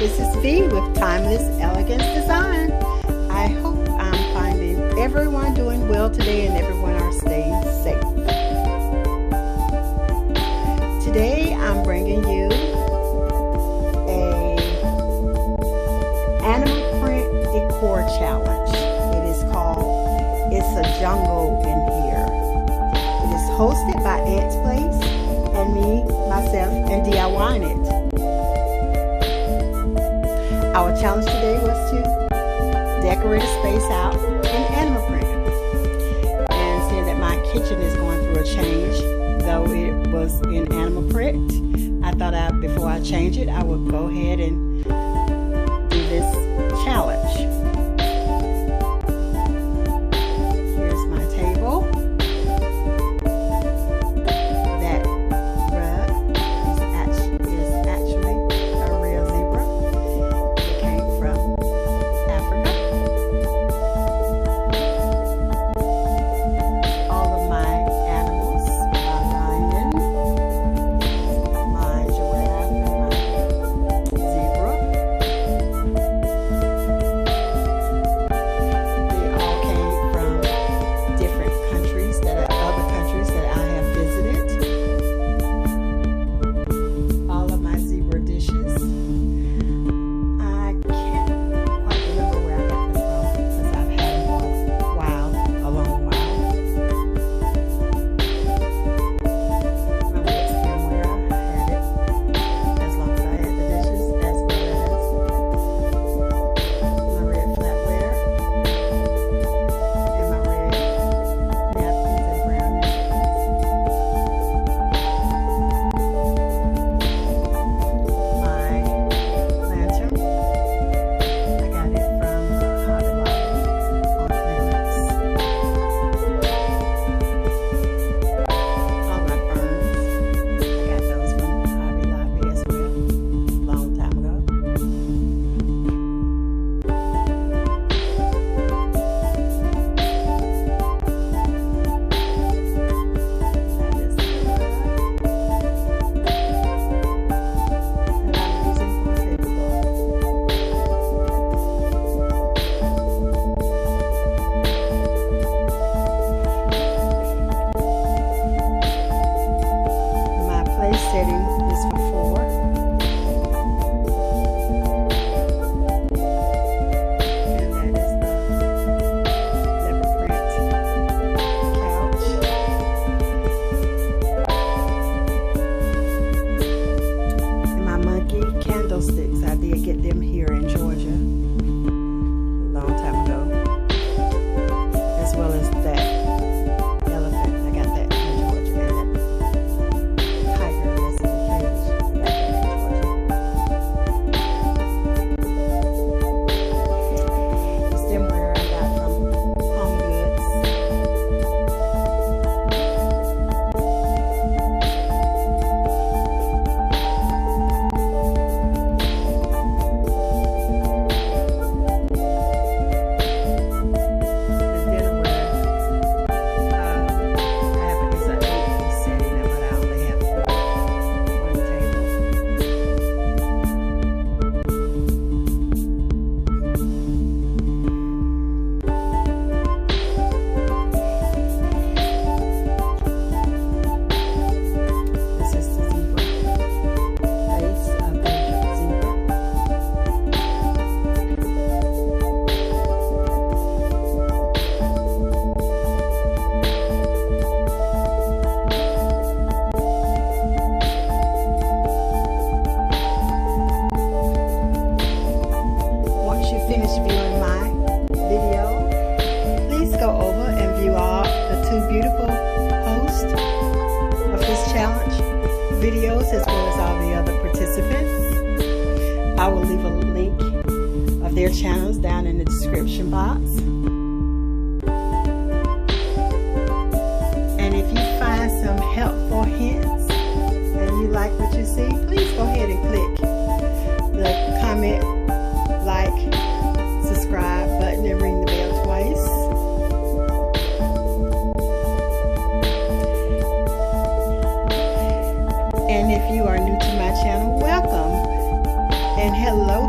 this is V with Timeless Elegance Design. I hope I'm finding everyone doing well today and everyone are staying safe. Today I'm bringing you a animal print decor challenge. It is called It's a Jungle in Here. It is hosted by Aunt's Place and me, myself, and DIYing it. Our challenge today was to decorate a space out in animal print. And seeing that my kitchen is going through a change, though it was in animal print, I thought before I change it, I would go ahead and do this challenge. Here's my table. That rug is actually a real zebra. It came from Africa. All of my animals, my lion, my giraffe, and my zebra, they all came from different countries other countries that I have visited. All of my zebra dishes. I can't quite remember where I got them from because I've had them for a while, a long while. My red stemware, I had it as long as I had the dishes, as well as my red flatware and my red napkins and brown napkins. My lantern, I got it from Hobby Lobby on clearance. All my ferns, I got those from Hobby Lobby as well, long time ago. That is the rug that I'm using for a tablecloth. My place setting is for 4. And that is the leopard print couch. And my monkey candlesticks, I did get them here in Georgia a long time ago. As well as that elephant, I got that in Georgia. And that tiger that's in the cage, I got that in Georgia. The stemware I got from Home Goods. The dinnerware, I have it's an 8-piece setting, but I only have 4 on the table. This is the zebra face of the zebra. Once you finish viewing my video, please go over and view all the 2 beautiful hosts of this challenge videos as well as all the other participants. I will leave a link of their channels down in the description box. And if you find some helpful hints and you like what you see, please go ahead and click the comment, like, subscribe button and ring the bell twice. And if you are new to my channel, welcome and hello